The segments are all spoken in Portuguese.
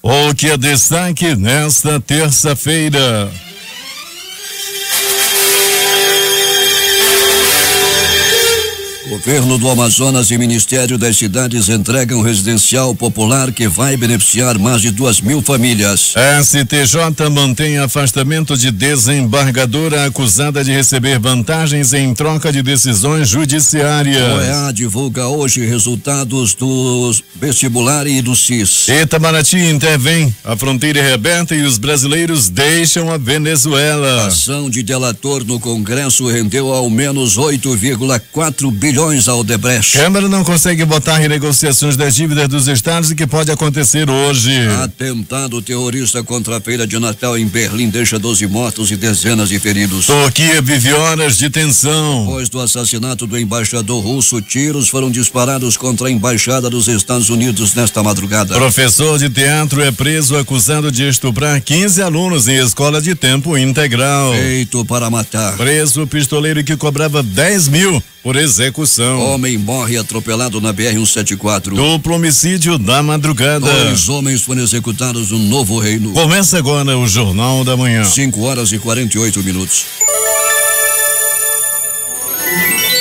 O que é destaque nesta terça-feira? Governo do Amazonas e Ministério das Cidades entregam residencial popular que vai beneficiar mais de 2.000 famílias. STJ mantém afastamento de desembargadora acusada de receber vantagens em troca de decisões judiciárias. O OEA divulga hoje resultados do vestibular e do CIS. Itamaraty intervém, a fronteira é reaberta e os brasileiros deixam a Venezuela. Ação de delator no Congresso rendeu ao menos 8,4 bilhões ao Odebrecht. Câmara não consegue votar renegociações das dívidas dos estados e que pode acontecer hoje. Atentado terrorista contra a feira de Natal em Berlim deixa 12 mortos e dezenas de feridos. Turquia vive horas de tensão. Depois do assassinato do embaixador russo, tiros foram disparados contra a embaixada dos Estados Unidos nesta madrugada. Professor de teatro é preso acusado de estuprar 15 alunos em escola de tempo integral. Feito para matar. Preso o pistoleiro que cobrava 10 mil por execução. Homem morre atropelado na BR-174. Duplo homicídio da madrugada. 2 homens foram executados no Novo Reino. Começa agora o Jornal da Manhã. 5h48.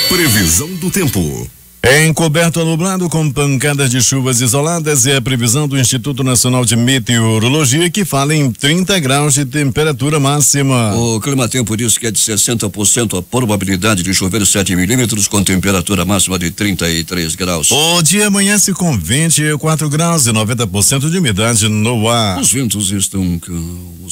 Previsão do tempo. Encoberto a nublado com pancadas de chuvas isoladas é a previsão do Instituto Nacional de Meteorologia que fala em 30 graus de temperatura máxima. O Climatempo diz que é de 60% a probabilidade de chover 7 milímetros com temperatura máxima de 33 graus. O dia amanhece com 24 graus e 90% de umidade no ar. Os ventos estão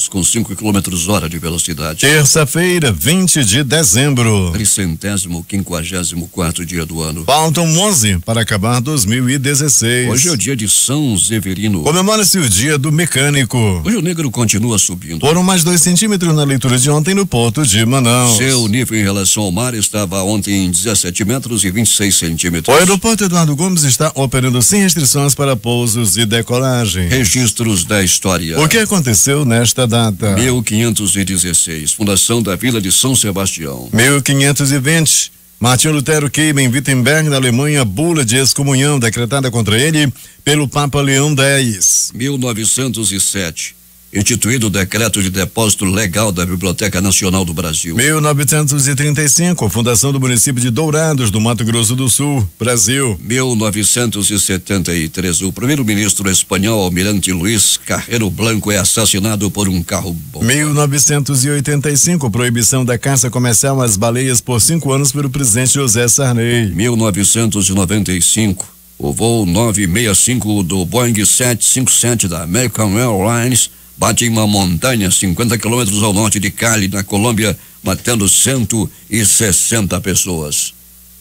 com 5 km/h de velocidade. Terça-feira, 20 de dezembro. 354º dia do ano. Faltam 11 para acabar 2016. Hoje é o dia de São Severino. Comemora-se o dia do mecânico. O Rio Negro continua subindo. Foram mais 2 centímetros na leitura de ontem no porto de Manaus. Seu nível em relação ao mar estava ontem em 17 metros e 26 centímetros. O aeroporto Eduardo Gomes está operando sem restrições para pousos e decolagem. Registros da história. O que aconteceu nesta data? 1516, fundação da Vila de São Sebastião. 1520. Martinho Lutero queima em Wittenberg, na Alemanha, bula de excomunhão decretada contra ele pelo Papa Leão X. 1907. Instituído o decreto de depósito legal da Biblioteca Nacional do Brasil. 1935, fundação do município de Dourados, do Mato Grosso do Sul, Brasil. 1973, o primeiro-ministro espanhol Almirante Luiz Carrero Blanco é assassinado por um carro-bomba. 1985, proibição da caça comercial às baleias por 5 anos pelo presidente José Sarney. 1995, o voo 965 do Boeing 757 da American Airlines bate em uma montanha 50 quilômetros ao norte de Cali, na Colômbia, matando 160 pessoas.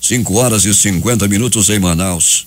5h50 em Manaus.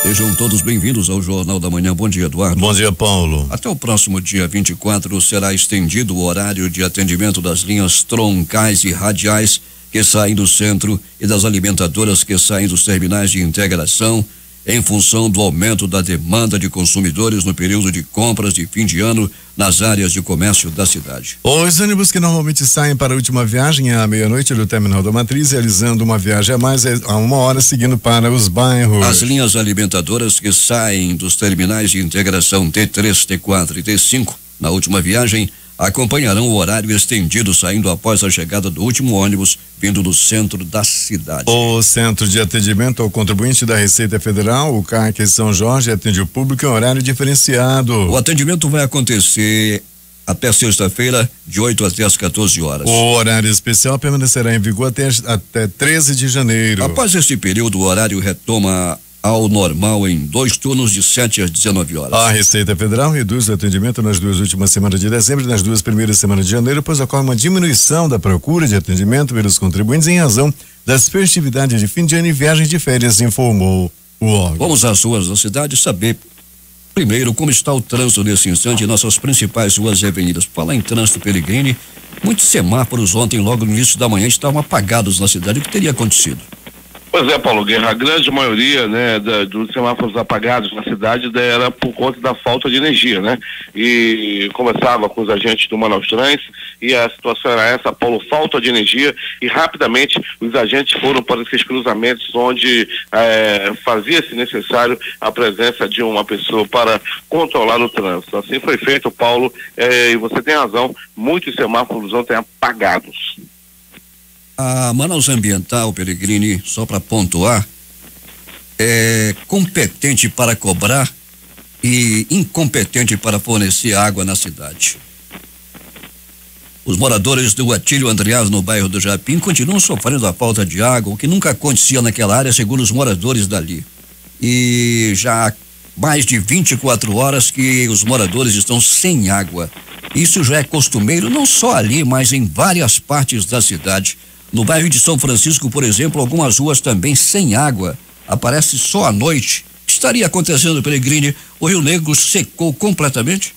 Sejam todos bem-vindos ao Jornal da Manhã. Bom dia, Eduardo. Bom dia, Paulo. Até o próximo dia 24 será estendido o horário de atendimento das linhas troncais e radiais que saem do centro e das alimentadoras que saem dos terminais de integração, em função do aumento da demanda de consumidores no período de compras de fim de ano nas áreas de comércio da cidade. Os ônibus que normalmente saem para a última viagem à meia-noite do terminal da Matriz, realizando uma viagem a mais a 1 hora, seguindo para os bairros. As linhas alimentadoras que saem dos terminais de integração T3, T4 e T5 na última viagem acompanharão o horário estendido saindo após a chegada do último ônibus vindo do centro da cidade. O Centro de Atendimento ao Contribuinte da Receita Federal, o CAC São Jorge, atende o público em horário diferenciado. O atendimento vai acontecer até sexta-feira, de 8 até as 14 horas. O horário especial permanecerá em vigor até 13 de janeiro. Após esse período, o horário retoma ao normal em 2 turnos de 7 às 19 horas. A Receita Federal reduz o atendimento nas 2 últimas semanas de dezembro e nas 2 primeiras semanas de janeiro, pois ocorre uma diminuição da procura de atendimento pelos contribuintes em razão das festividades de fim de ano e viagens de férias, informou o órgão. Vamos às ruas da cidade saber primeiro como está o trânsito nesse instante em nossas principais ruas e avenidas. Falar em trânsito, Peregrine, muitos semáforos ontem, logo no início da manhã, estavam apagados na cidade. O que teria acontecido? Pois é, Paulo Guerra, a grande maioria, né, dos semáforos apagados na cidade era por conta da falta de energia, né? E conversava com os agentes do Manaus Trans e a situação era essa, Paulo, falta de energia, e rapidamente os agentes foram para esses cruzamentos onde fazia-se necessário a presença de uma pessoa para controlar o trânsito. Assim foi feito, Paulo, e você tem razão, muitos semáforos ontem apagados. A Manaus Ambiental, Peregrini, só para pontuar, é competente para cobrar e incompetente para fornecer água na cidade. Os moradores do Atílio Andreas, no bairro do Japim, continuam sofrendo a falta de água, o que nunca acontecia naquela área, segundo os moradores dali. E já há mais de 24 horas que os moradores estão sem água. Isso já é costumeiro não só ali, mas em várias partes da cidade. No bairro de São Francisco, por exemplo, algumas ruas também sem água. Aparece só à noite. O que estaria acontecendo, Peregrini? O Rio Negro secou completamente?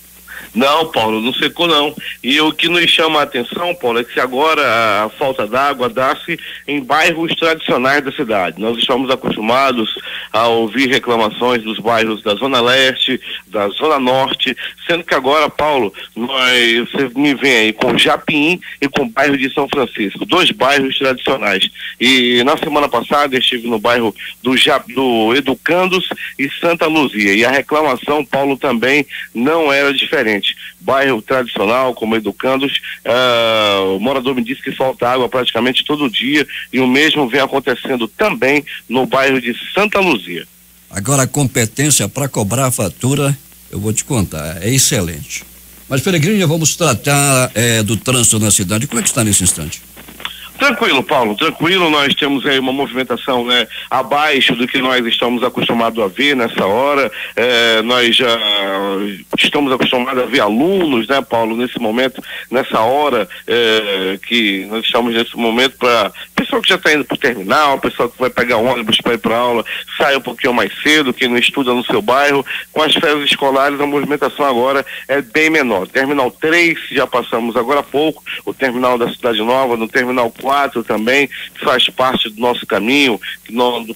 Não, Paulo, não secou não. E o que nos chama a atenção, Paulo, é que agora a falta d'água dá-se em bairros tradicionais da cidade. Nós estamos acostumados a ouvir reclamações dos bairros da Zona Leste, da Zona Norte, sendo que agora, Paulo, você me vem aí com Japim e com o bairro de São Francisco, 2 bairros tradicionais. E na semana passada eu estive no bairro do Educandos e Santa Luzia, e a reclamação, Paulo, também não era diferente. Bairro tradicional, como Educandos, o morador me disse que falta água praticamente todo dia, e o mesmo vem acontecendo também no bairro de Santa Luzia. Agora a competência para cobrar a fatura, eu vou te contar, é excelente. Mas, Peregrini, vamos tratar do trânsito na cidade. Como é que está nesse instante? Tranquilo, Paulo, tranquilo. Nós temos aí uma movimentação, né, abaixo do que nós estamos acostumados a ver nessa hora. Nós já estamos acostumados a ver alunos, né, Paulo, nesse momento, nessa hora que nós estamos nesse momento, para pessoal que já está indo para o terminal, pessoal que vai pegar ônibus para ir para aula, sai um pouquinho mais cedo, quem não estuda no seu bairro. Com as férias escolares, a movimentação agora é bem menor. Terminal 3, já passamos agora há pouco, o terminal da Cidade Nova, no terminal 4 também, que faz parte do nosso caminho,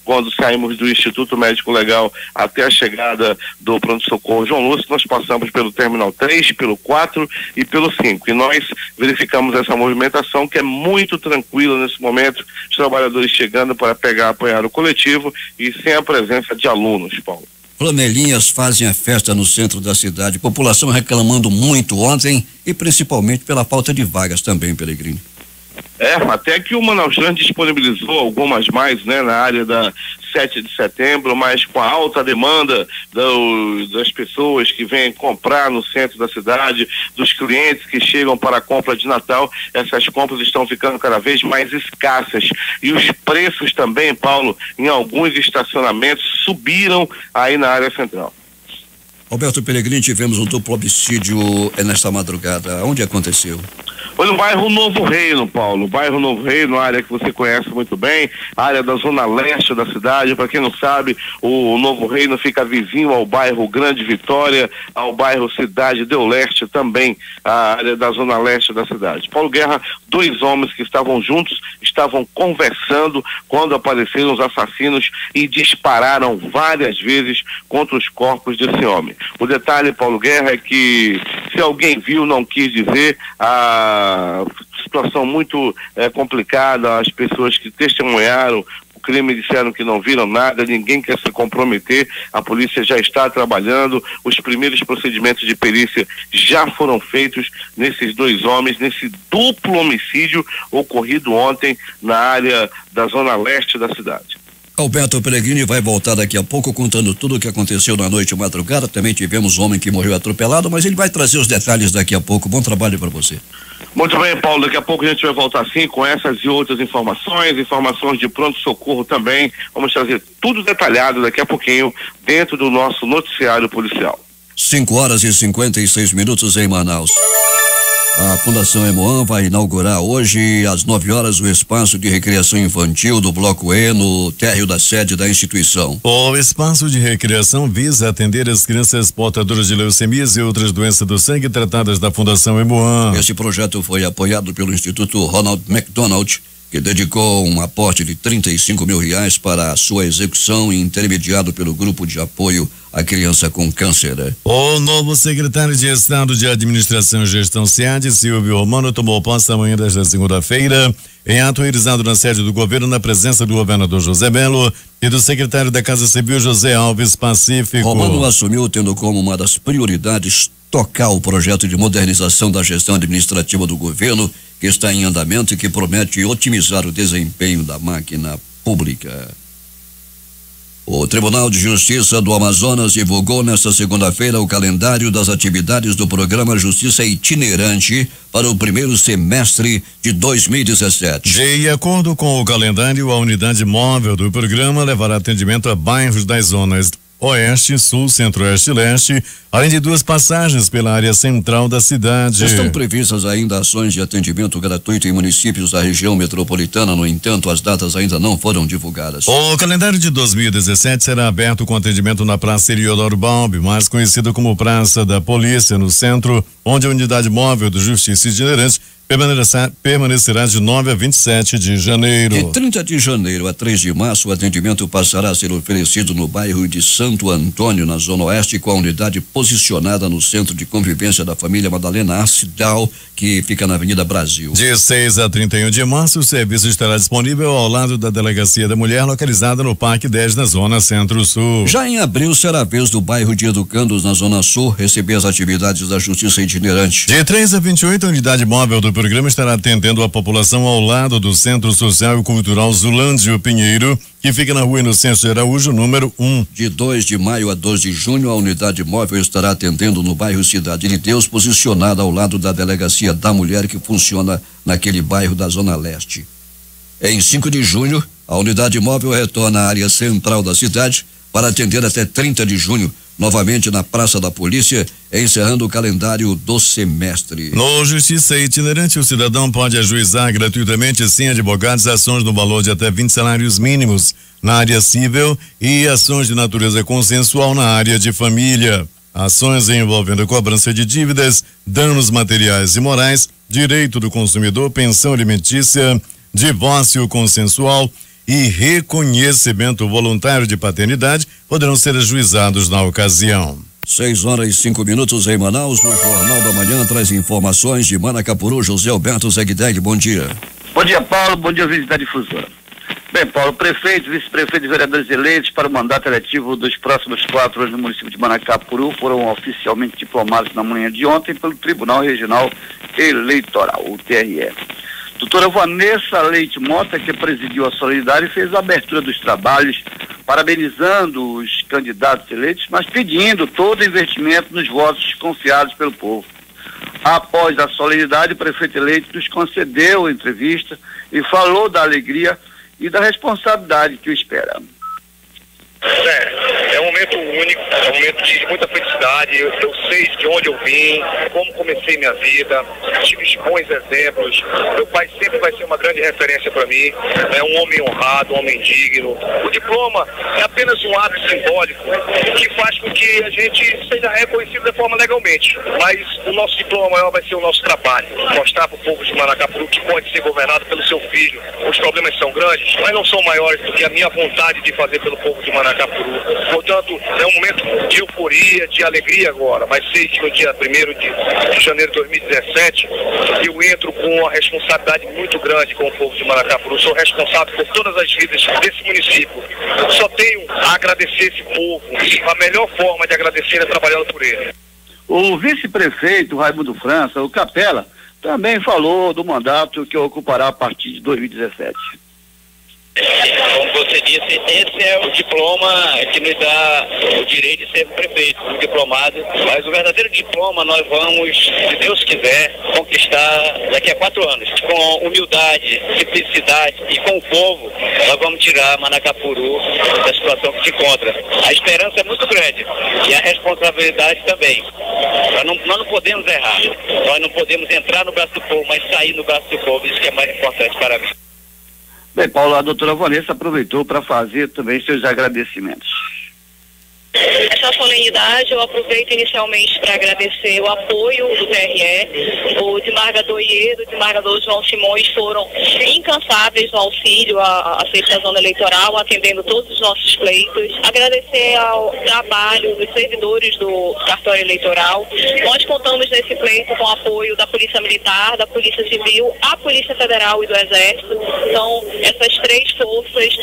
quando saímos do Instituto Médico Legal até a chegada do pronto-socorro João Lúcio, nós passamos pelo terminal 3, pelo 4 e pelo 5. E nós verificamos essa movimentação que é muito tranquila nesse momento, os trabalhadores chegando para apoiar o coletivo e sem a presença de alunos, Paulo. Flanelinhas fazem a festa no centro da cidade, população reclamando muito ontem e principalmente pela falta de vagas também, Peregrini. Até que o Manaus Trans disponibilizou algumas mais, né, na área da 7 de setembro, mas com a alta demanda das pessoas que vêm comprar no centro da cidade, dos clientes que chegam para a compra de Natal, essas compras estão ficando cada vez mais escassas. E os preços também, Paulo, em alguns estacionamentos subiram aí na área central. Roberto Peregrini, tivemos um duplo homicídio nesta madrugada. Onde aconteceu? Foi no bairro Novo Reino, Paulo. Bairro Novo Reino, área que você conhece muito bem, área da zona leste da cidade. Para quem não sabe, o Novo Reino fica vizinho ao bairro Grande Vitória, ao bairro Cidade do Leste também, a área da zona leste da cidade. Paulo Guerra, 2 homens que estavam juntos, estavam conversando quando apareceram os assassinos e dispararam várias vezes contra os corpos desse homem. O detalhe, Paulo Guerra, é que se alguém viu, não quis dizer, a situação muito complicada, as pessoas que testemunharam o crime disseram que não viram nada, ninguém quer se comprometer, a polícia já está trabalhando, os primeiros procedimentos de perícia já foram feitos nesses 2 homens, nesse duplo homicídio ocorrido ontem na área da zona leste da cidade. Alberto Peregrini vai voltar daqui a pouco contando tudo o que aconteceu na noite e madrugada. Também tivemos um homem que morreu atropelado, mas ele vai trazer os detalhes daqui a pouco. Bom trabalho para você. Muito bem, Paulo, daqui a pouco a gente vai voltar sim com essas e outras informações de pronto-socorro também. Vamos trazer tudo detalhado daqui a pouquinho dentro do nosso noticiário policial. 5h56 em Manaus. A Fundação Emoan vai inaugurar hoje, às 9 horas, o espaço de recreação infantil do Bloco E no térreo da sede da instituição. O espaço de recreação visa atender as crianças portadoras de leucemias e outras doenças do sangue tratadas da Fundação Emoan. Esse projeto foi apoiado pelo Instituto Ronald McDonald que dedicou um aporte de R$35 mil para a sua execução, intermediado pelo Grupo de Apoio à Criança com Câncer. O novo secretário de Estado de Administração e Gestão SEAD, Silvio Romano, tomou posse amanhã desta segunda-feira, em ato realizado na sede do governo, na presença do governador José Melo e do secretário da Casa Civil, José Alves Pacífico. Romano assumiu tendo como uma das prioridades tocar o projeto de modernização da gestão administrativa do governo, que está em andamento e que promete otimizar o desempenho da máquina pública. O Tribunal de Justiça do Amazonas divulgou nesta segunda-feira o calendário das atividades do programa Justiça Itinerante para o primeiro semestre de 2017. De acordo com o calendário, a unidade móvel do programa levará atendimento a bairros das zonas Oeste, Sul, Centro-Oeste e Leste, além de 2 passagens pela área central da cidade. Estão previstas ainda ações de atendimento gratuito em municípios da região metropolitana, no entanto, as datas ainda não foram divulgadas. O calendário de 2017 será aberto com atendimento na Praça Eliodoro Balbi, mais conhecida como Praça da Polícia, no centro, onde a unidade móvel do Justiça Itinerante permanecerá de 9 a 27 de janeiro. De 30 de janeiro a 3 de março, o atendimento passará a ser oferecido no bairro de Santo Antônio, na Zona Oeste, com a unidade posicionada no Centro de Convivência da Família Madalena Arcidal, que fica na Avenida Brasil. De 6 a 31 de março, o serviço estará disponível ao lado da Delegacia da Mulher, localizada no Parque 10, na Zona Centro-Sul. Já em abril, será a vez do bairro de Educandos, na Zona Sul, receber as atividades da Justiça Itinerante. De 3 a 28, a unidade móvel do programa estará atendendo a população ao lado do Centro Social e Cultural Zulândio Pinheiro, que fica na Rua Inocêncio de Araújo, número 1. De 2 de maio a 2 de junho, a unidade móvel estará atendendo no bairro Cidade de Deus, posicionada ao lado da Delegacia da Mulher, que funciona naquele bairro da Zona Leste. Em 5 de junho, a unidade móvel retorna à área central da cidade para atender até 30 de junho, novamente na Praça da Polícia, encerrando o calendário do semestre. No Justiça Itinerante, o cidadão pode ajuizar gratuitamente, sem advogados, ações no valor de até 20 salários mínimos na área civil e ações de natureza consensual na área de família. Ações envolvendo cobrança de dívidas, danos materiais e morais, direito do consumidor, pensão alimentícia, divórcio consensual e reconhecimento voluntário de paternidade poderão ser ajuizados na ocasião. 6h05 em Manaus. O Jornal da Manhã traz informações de Manacapuru. José Alberto Zegdeg, bom dia. Bom dia, Paulo. Bom dia, ouvintes da difusora. Bem, Paulo, prefeitos, vice-prefeitos e vereadores eleitos para o mandato eletivo dos próximos 4 anos no município de Manacapuru foram oficialmente diplomados na manhã de ontem pelo Tribunal Regional Eleitoral, o TRE. Doutora Vanessa Leite Mota, que presidiu a solenidade, fez a abertura dos trabalhos, parabenizando os candidatos eleitos, mas pedindo todo investimento nos votos confiados pelo povo. Após a solenidade, o prefeito eleito nos concedeu a entrevista e falou da alegria e da responsabilidade que o espera. É um momento único, é um momento de muita felicidade. Eu sei de onde eu vim, como comecei minha vida, tive bons exemplos. Meu pai sempre vai ser uma grande referência para mim. É um homem honrado, um homem digno. O diploma é apenas um ato simbólico que faz com que a gente seja reconhecido de forma legalmente. Mas o nosso diploma maior vai ser o nosso trabalho. Mostrar para o povo de Manacapuru que pode ser governado pelo seu filho. Os problemas são grandes, mas não são maiores do que a minha vontade de fazer pelo povo de Manacapuru. Portanto, é um momento de euforia, de alegria agora, mas sei que no dia 1º de janeiro de 2017 eu entro com uma responsabilidade muito grande com o povo de Manacapuru. Sou responsável por todas as vidas desse município. Só tenho a agradecer esse povo. A melhor forma de agradecer é trabalhando por ele. O vice-prefeito Raimundo França, o Capela, também falou do mandato que ocupará a partir de 2017. Como você disse, esse é o diploma que nos dá o direito de ser prefeito, um diplomado. Mas o verdadeiro diploma nós vamos, se Deus quiser, conquistar daqui a 4 anos. Com humildade, simplicidade e com o povo, nós vamos tirar Manacapuru da situação que se encontra. A esperança é muito grande e a responsabilidade também. Nós não podemos errar. Nós não podemos entrar no braço do povo, mas sair no braço do povo. Isso que é mais importante para mim. Bem, Paulo, a doutora Vanessa aproveitou para fazer também seus agradecimentos. essa solenidade, eu aproveito inicialmente para agradecer o apoio do TRE. O desembargador Iedo, o desembargador João Simões foram incansáveis no auxílio à sexta zona eleitoral, atendendo todos os nossos pleitos. Agradecer ao trabalho dos servidores do cartório eleitoral. Nós contamos nesse pleito com o apoio da Polícia Militar, da Polícia Civil, a Polícia Federal e do Exército. Então, essas três forças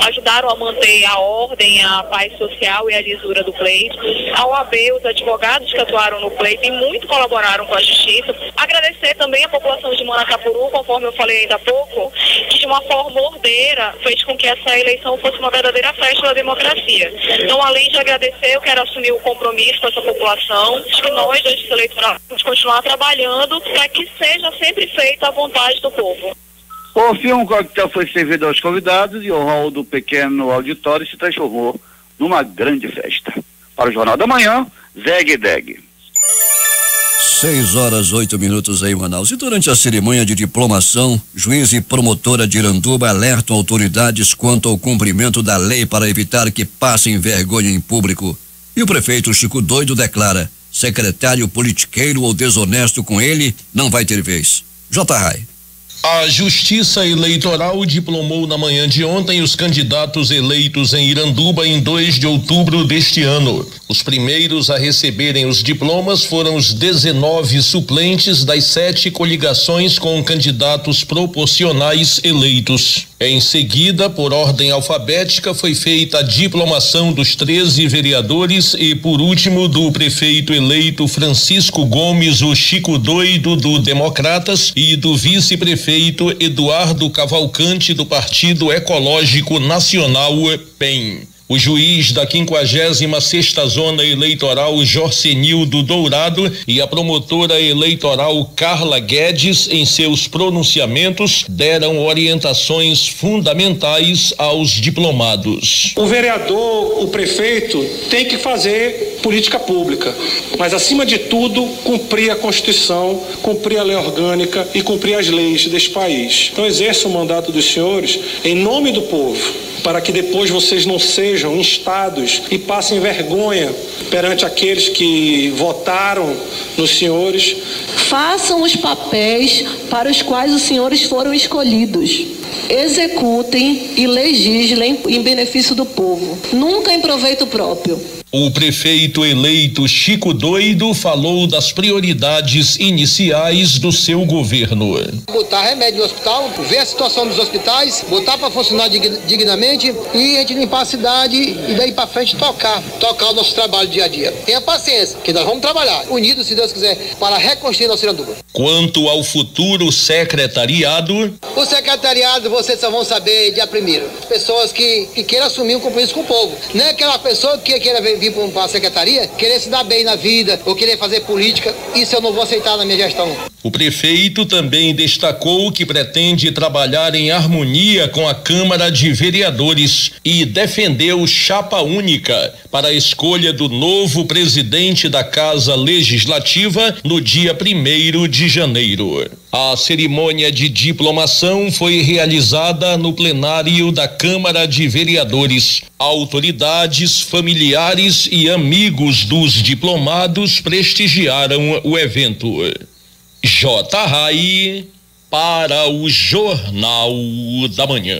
ajudaram a manter a ordem, a paz social e a lisura do pleito. A OAB, os advogados que atuaram no pleito e muito colaboraram com a justiça. Agradecer também a população de Manacapuru, conforme eu falei ainda há pouco, que de uma forma ordeira fez com que essa eleição fosse uma verdadeira festa da democracia. Então, além de agradecer, eu quero assumir o compromisso com essa população, de que nós, da Justiça Eleitoral, vamos continuar trabalhando para que seja sempre feita a vontade do povo. Por fim, um coquetel foi servido aos convidados e o hall do pequeno auditório se transformou numa grande festa. Para o Jornal da Manhã, Zeg Deg. 6h08 em Manaus. E durante a cerimônia de diplomação, juiz e promotora de Iranduba alertam autoridades quanto ao cumprimento da lei para evitar que passem vergonha em público. E o prefeito Chico Doido declara: secretário politiqueiro ou desonesto com ele não vai ter vez. J. Rai. A Justiça Eleitoral diplomou na manhã de ontem os candidatos eleitos em Iranduba em 2 de outubro deste ano. Os primeiros a receberem os diplomas foram os 19 suplentes das 7 coligações com candidatos proporcionais eleitos. Em seguida, por ordem alfabética, foi feita a diplomação dos 13 vereadores e, por último, do prefeito eleito Francisco Gomes, o Chico Doido, do Democratas, e do vice-prefeito Eduardo Cavalcante, do Partido Ecológico Nacional, PEN. O juiz da 56ª Zona Eleitoral, Jorcenildo Dourado, e a promotora eleitoral Carla Guedes, em seus pronunciamentos, deram orientações fundamentais aos diplomados. O vereador, o prefeito, tem que fazer política pública, mas, acima de tudo, cumprir a Constituição, cumprir a lei orgânica e cumprir as leis deste país. Então, exerça o mandato dos senhores em nome do povo, para que depois vocês não sejam instados e passem vergonha perante aqueles que votaram nos senhores. Façam os papéis para os quais os senhores foram escolhidos. Executem e legislem em benefício do povo, nunca em proveito próprio. O prefeito eleito Chico Doido falou das prioridades iniciais do seu governo. Botar remédio no hospital, ver a situação dos hospitais, botar para funcionar dignamente e a gente limpar a cidade e daí para frente tocar o nosso trabalho dia a dia. Tenha paciência, que nós vamos trabalhar unidos, se Deus quiser, para reconstruir nossa Iranduba. Quanto ao futuro secretariado... O secretariado vocês só vão saber dia 1º. Pessoas que queiram assumir um compromisso com o povo. Não é aquela pessoa que queira vir para a secretaria, querer se dar bem na vida ou querer fazer política. Isso eu não vou aceitar na minha gestão. O prefeito também destacou que pretende trabalhar em harmonia com a Câmara de Vereadores e defendeu chapa única para a escolha do novo presidente da Casa Legislativa no dia 1º de janeiro. A cerimônia de diplomação foi realizada no plenário da Câmara de Vereadores. Autoridades, familiares e amigos dos diplomados prestigiaram o evento. J. Rai para o Jornal da Manhã.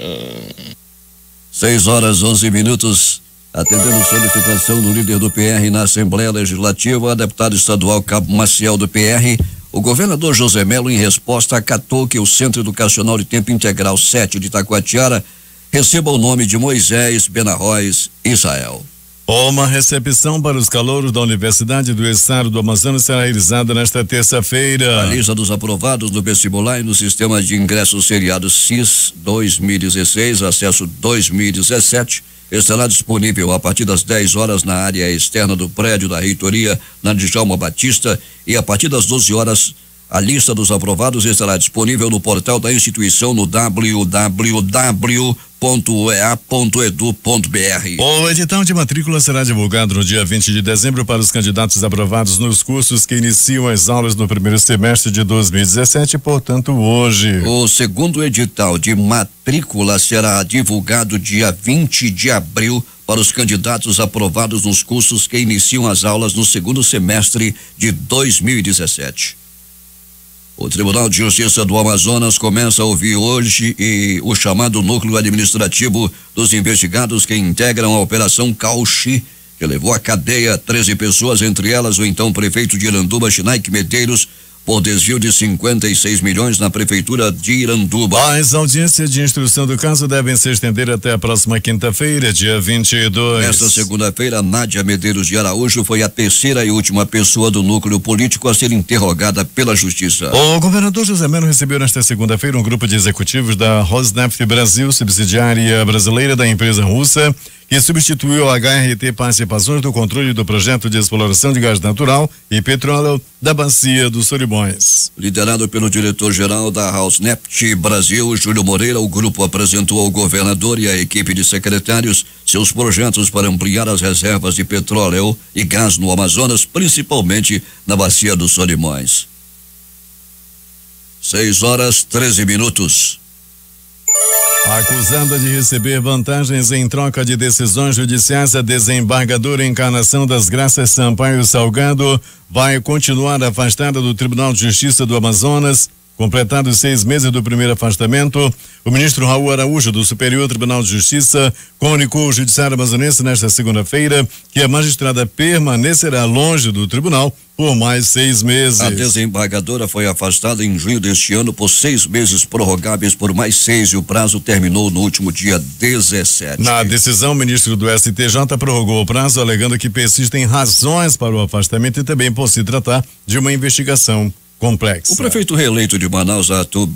6h11. Atendendo solicitação do líder do PR na Assembleia Legislativa, a deputada estadual Cabo Maciel do PR, o governador José Melo, em resposta, acatou que o Centro Educacional de Tempo Integral 7 de Itacoatiara receba o nome de Moisés Benarroz Israel. Uma recepção para os calouros da Universidade do Estado do Amazonas será realizada nesta terça-feira. A lista dos aprovados no vestibular e no sistema de ingressos seriado SIS 2016, acesso 2017, estará disponível a partir das 10 horas na área externa do prédio da reitoria, na Djalma Batista, e a partir das 12 horas a lista dos aprovados estará disponível no portal da instituição no www.ea.edu.br. O edital de matrícula será divulgado no dia 20 de dezembro para os candidatos aprovados nos cursos que iniciam as aulas no primeiro semestre de 2017, portanto, hoje. O segundo edital de matrícula será divulgado dia 20 de abril para os candidatos aprovados nos cursos que iniciam as aulas no segundo semestre de 2017. O Tribunal de Justiça do Amazonas começa a ouvir hoje o chamado núcleo administrativo dos investigados que integram a Operação Cauchi, que levou à cadeia 13 pessoas, entre elas o então prefeito de Iranduba, Chinaik Medeiros, por desvio de 56 milhões na prefeitura de Iranduba. As audiências de instrução do caso devem se estender até a próxima quinta-feira, dia 22. Nesta segunda-feira, Nádia Medeiros de Araújo foi a terceira e última pessoa do núcleo político a ser interrogada pela Justiça. O governador José Melo recebeu nesta segunda-feira um grupo de executivos da Rosneft Brasil, subsidiária brasileira da empresa russa, que substituiu a HRT Participações do controle do projeto de exploração de gás natural e petróleo da Bacia dos Solimões. Liderado pelo diretor-geral da Rosneft Brasil, Júlio Moreira, o grupo apresentou ao governador e à equipe de secretários seus projetos para ampliar as reservas de petróleo e gás no Amazonas, principalmente na Bacia dos Solimões. 6:13. Acusada de receber vantagens em troca de decisões judiciais, a desembargadora Encarnação das Graças Sampaio Salgado vai continuar afastada do Tribunal de Justiça do Amazonas. Completados 6 meses do primeiro afastamento, o ministro Raul Araújo, do Superior Tribunal de Justiça, comunicou ao Judiciário Amazonense nesta segunda-feira que a magistrada permanecerá longe do tribunal por mais 6 meses. A desembargadora foi afastada em junho deste ano por 6 meses prorrogáveis por mais 6 e o prazo terminou no último dia 17. Na decisão, o ministro do STJ prorrogou o prazo, alegando que persistem razões para o afastamento e também por se tratar de uma investigação complexa. O prefeito reeleito de Manaus, Arthur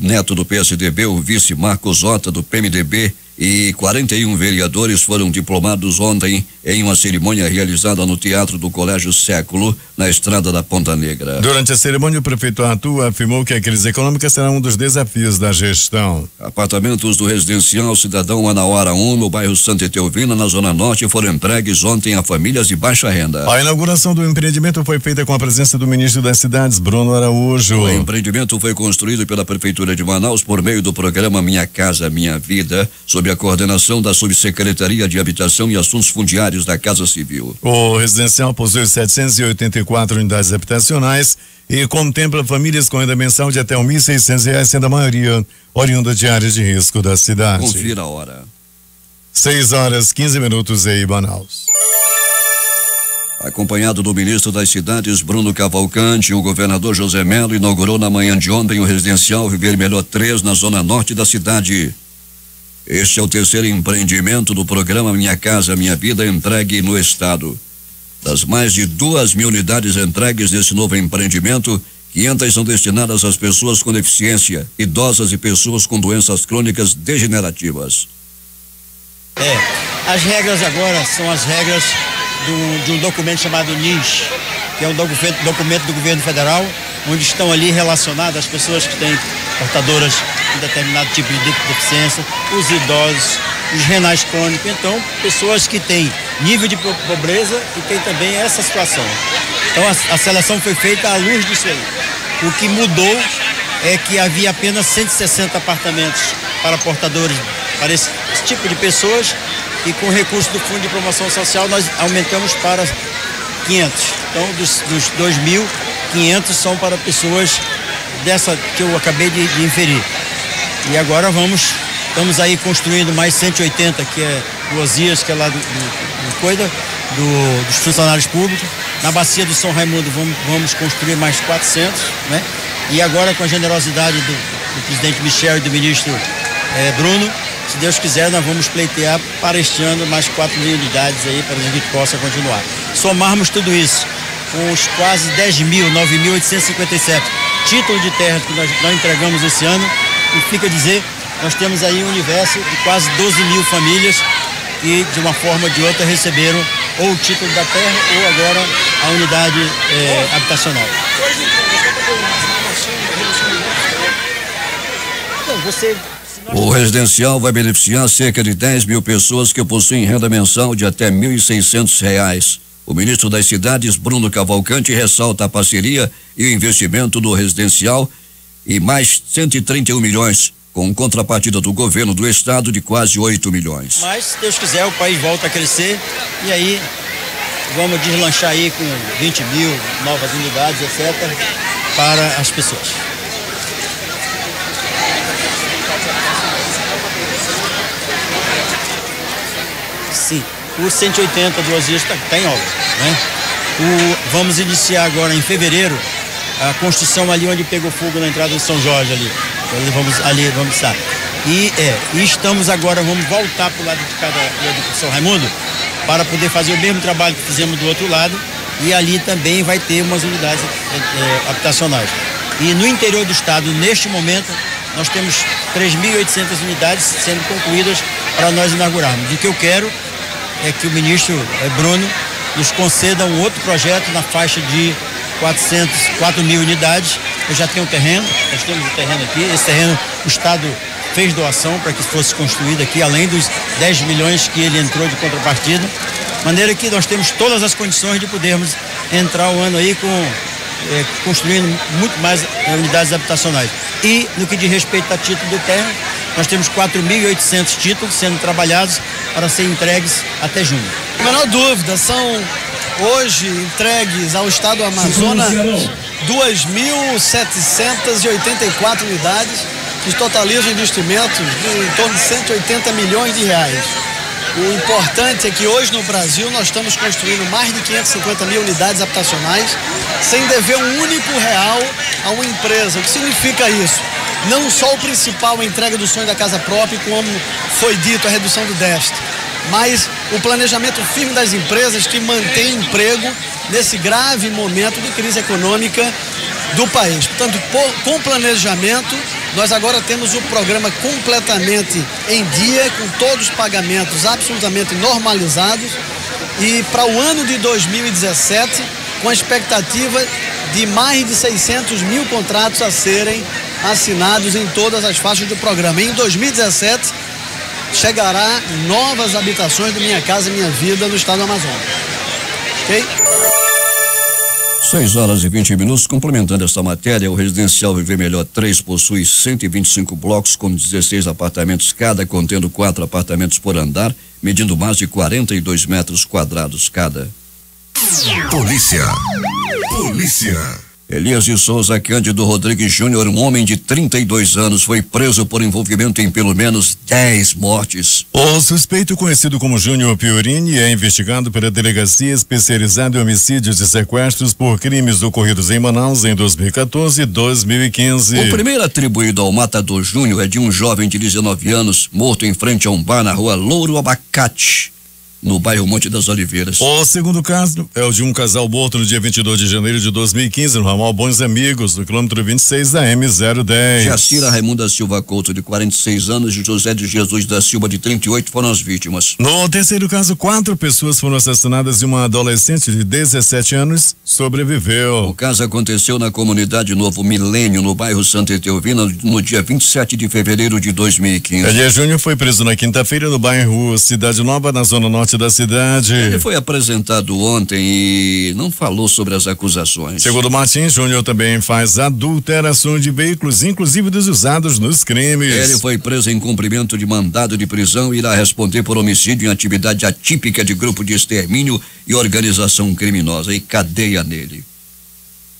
Neto, do PSDB, o vice Marcos Ota, do PMDB, e 41 vereadores foram diplomados ontem em uma cerimônia realizada no Teatro do Colégio Século, na Estrada da Ponta Negra. Durante a cerimônia, o prefeito Arthur afirmou que a crise econômica será um dos desafios da gestão. Apartamentos do residencial Cidadão Manauara 1, no bairro Santa Etelvina, na Zona Norte, foram entregues ontem a famílias de baixa renda. A inauguração do empreendimento foi feita com a presença do ministro das Cidades, Bruno Araújo. O empreendimento foi construído pela Prefeitura de Manaus por meio do programa Minha Casa Minha Vida, sob a coordenação da Subsecretaria de Habitação e Assuntos Fundiários da Casa Civil. O residencial possui 784 unidades habitacionais e contempla famílias com renda mensal de até R$1.600, sendo a maioria oriunda de áreas de risco da cidade. Confira a hora. 6:15 em Manaus. Acompanhado do ministro das Cidades, Bruno Cavalcante, o governador José Melo inaugurou na manhã de ontem o residencial Viver Melhor 3, na zona norte da cidade. Este é o terceiro empreendimento do programa Minha Casa Minha Vida entregue no estado. Das mais de 2.000 unidades entregues nesse novo empreendimento, 500 são destinadas às pessoas com deficiência, idosas e pessoas com doenças crônicas degenerativas. As regras agora são as regras de um documento chamado NIS, que é um documento do governo federal, onde estão ali relacionadas as pessoas que têm portadoras de determinado tipo de deficiência, os idosos, os renais crônicos, então pessoas que têm nível de pobreza e tem também essa situação. Então a seleção foi feita à luz disso aí. O que mudou é que havia apenas 160 apartamentos para portadores, para esse tipo de pessoas, e com recurso do Fundo de Promoção Social nós aumentamos para 500. Então dos 2.500 são para pessoas dessa que eu acabei de inferir. E agora estamos aí construindo mais 180, que é do Osias, que é lá dos funcionários públicos. Na Bacia do São Raimundo vamos construir mais 400, né? E agora, com a generosidade do presidente Michel e do ministro Bruno, se Deus quiser, nós vamos pleitear para este ano mais 4.000 unidades aí, para que a gente possa continuar. Somarmos tudo isso com os quase 9.857 títulos de terra que nós entregamos esse ano, e fica a dizer, nós temos aí um universo de quase 12.000 famílias que, de uma forma ou de outra, receberam ou o título da terra ou agora a unidade habitacional. O residencial vai beneficiar cerca de 10.000 pessoas que possuem renda mensal de até R$1.600. O ministro das Cidades, Bruno Cavalcante, ressalta a parceria e o investimento do residencial e mais 131 milhões com contrapartida do governo do estado de quase 8 milhões. Mas, se Deus quiser, o país volta a crescer e aí vamos deslanchar aí com 20 mil novas unidades, etc., para as pessoas. Sim, o 180 duas vias está em obra, né? Vamos iniciar agora em fevereiro a construção ali onde pegou fogo na entrada de São Jorge ali. Vamos estar. E estamos agora, vamos voltar para o lado de cada de São Raimundo para poder fazer o mesmo trabalho que fizemos do outro lado, e ali também vai ter umas unidades habitacionais. E no interior do estado, neste momento, nós temos 3.800 unidades sendo concluídas para nós inaugurarmos. O que eu quero é que o ministro Bruno nos conceda um outro projeto na faixa de 4.000 unidades. Eu já tenho um terreno, nós temos um terreno aqui. Esse terreno o estado fez doação para que fosse construído aqui, além dos 10 milhões que ele entrou de contrapartida, de maneira que nós temos todas as condições de podermos entrar o ano aí construindo muito mais unidades habitacionais. E no que diz respeito a título de terra, nós temos 4.800 títulos sendo trabalhados para serem entregues até junho. A menor dúvida, são hoje entregues ao estado do Amazonas 2.784 unidades, que totalizam investimentos de em torno de 180 milhões de reais. O importante é que hoje no Brasil nós estamos construindo mais de 550 mil unidades habitacionais sem dever um único real a uma empresa. O que significa isso? Não só o principal, a entrega do sonho da casa própria, como foi dito, a redução do déficit, mas o planejamento firme das empresas que mantém emprego nesse grave momento de crise econômica do país. Portanto, com planejamento, nós agora temos o programa completamente em dia, com todos os pagamentos absolutamente normalizados, e para o ano de 2017, com a expectativa de mais de 600 mil contratos a serem assinados em todas as faixas do programa. Em 2017, chegará novas habitações do Minha Casa Minha Vida no estado do Amazonas. Ok? 6h20. Complementando esta matéria, o residencial Viver Melhor 3 possui 125 blocos com 16 apartamentos cada, contendo 4 apartamentos por andar, medindo mais de 42 metros quadrados cada. Polícia. Elias de Souza Cândido Rodrigues Júnior, um homem de 32 anos, foi preso por envolvimento em pelo menos 10 mortes. O suspeito, conhecido como Júnior Piorini, é investigado pela Delegacia Especializada em Homicídios e Sequestros por crimes ocorridos em Manaus em 2014 e 2015. O primeiro atribuído ao matador Júnior é de um jovem de 19 anos, morto em frente a um bar na rua Louro Abacate, no bairro Monte das Oliveiras. O segundo caso é o de um casal morto no dia 22 de janeiro de 2015, no ramal Bons Amigos, no quilômetro 26 da M010. Jacira Raimunda Silva Couto, de 46 anos, e José de Jesus da Silva, de 38, foram as vítimas. No terceiro caso, 4 pessoas foram assassinadas e uma adolescente de 17 anos sobreviveu. O caso aconteceu na comunidade Novo Milênio, no bairro Santa Etelvina, no dia 27 de fevereiro de 2015. Elias Júnior foi preso na quinta-feira no bairro Cidade Nova, na zona norte da cidade. Ele foi apresentado ontem e não falou sobre as acusações. Segundo Martins, Júnior também faz adulteração de veículos, inclusive dos usados nos crimes. Ele foi preso em cumprimento de mandado de prisão e irá responder por homicídio em atividade atípica de grupo de extermínio e organização criminosa, e cadeia nele.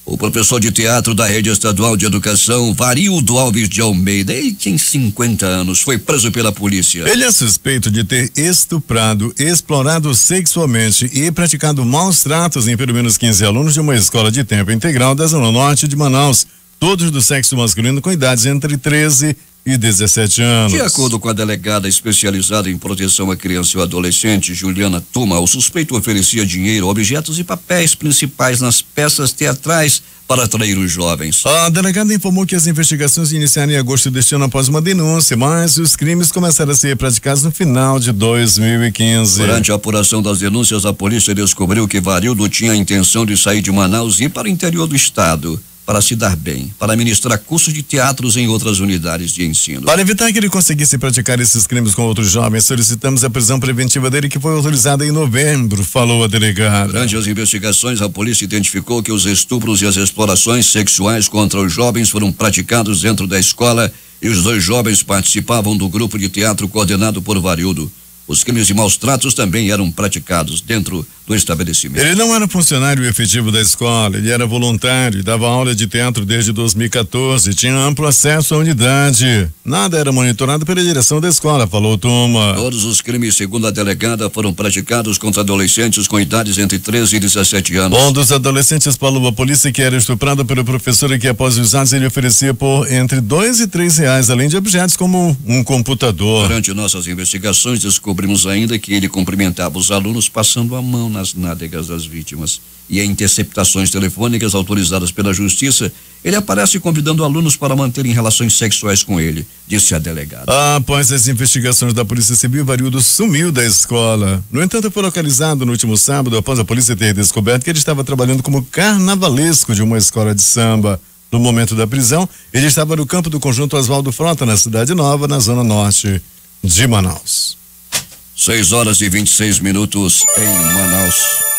O professor de teatro da Rede Estadual de Educação, Varildo Alves de Almeida, ele tem 50 anos, foi preso pela polícia. Ele é suspeito de ter estuprado, explorado sexualmente e praticado maus tratos em pelo menos 15 alunos de uma escola de tempo integral da Zona Norte de Manaus, todos do sexo masculino com idades entre 13 e 17 anos. De acordo com a delegada especializada em proteção à criança e ao adolescente, Juliana Tuma, o suspeito oferecia dinheiro, objetos e papéis principais nas peças teatrais para atrair os jovens. A delegada informou que as investigações iniciaram em agosto deste ano após uma denúncia, mas os crimes começaram a ser praticados no final de 2015. Durante a apuração das denúncias, a polícia descobriu que Varildo tinha a intenção de sair de Manaus e ir para o interior do estado. para se dar bem, para ministrar cursos de teatros em outras unidades de ensino. Para evitar que ele conseguisse praticar esses crimes com outros jovens, solicitamos a prisão preventiva dele, que foi autorizada em novembro, falou a delegada. Durante as investigações, a polícia identificou que os estupros e as explorações sexuais contra os jovens foram praticados dentro da escola e os 2 jovens participavam do grupo de teatro coordenado por Varildo. Os crimes de maus tratos também eram praticados dentro do estabelecimento. Ele não era funcionário efetivo da escola, ele era voluntário e dava aula de teatro desde 2014, tinha amplo acesso à unidade. Nada era monitorado pela direção da escola, falou Tuma. Todos os crimes, segundo a delegada, foram praticados contra adolescentes com idades entre 13 e 17 anos. Um dos adolescentes falou à polícia que era estuprado pelo professor e que após os atos ele oferecia por entre R$2 e R$3, além de objetos como um computador. Durante nossas investigações, descobrimos ainda que ele cumprimentava os alunos passando a mão nas nádegas das vítimas. E em interceptações telefônicas autorizadas pela justiça, ele aparece convidando alunos para manterem relações sexuais com ele, disse a delegada. Após as investigações da Polícia Civil, Varildo sumiu da escola. No entanto, foi localizado no último sábado, após a polícia ter descoberto que ele estava trabalhando como carnavalesco de uma escola de samba. No momento da prisão, ele estava no campo do Conjunto Oswaldo Frota, na Cidade Nova, na zona norte de Manaus. 6h26 em Manaus.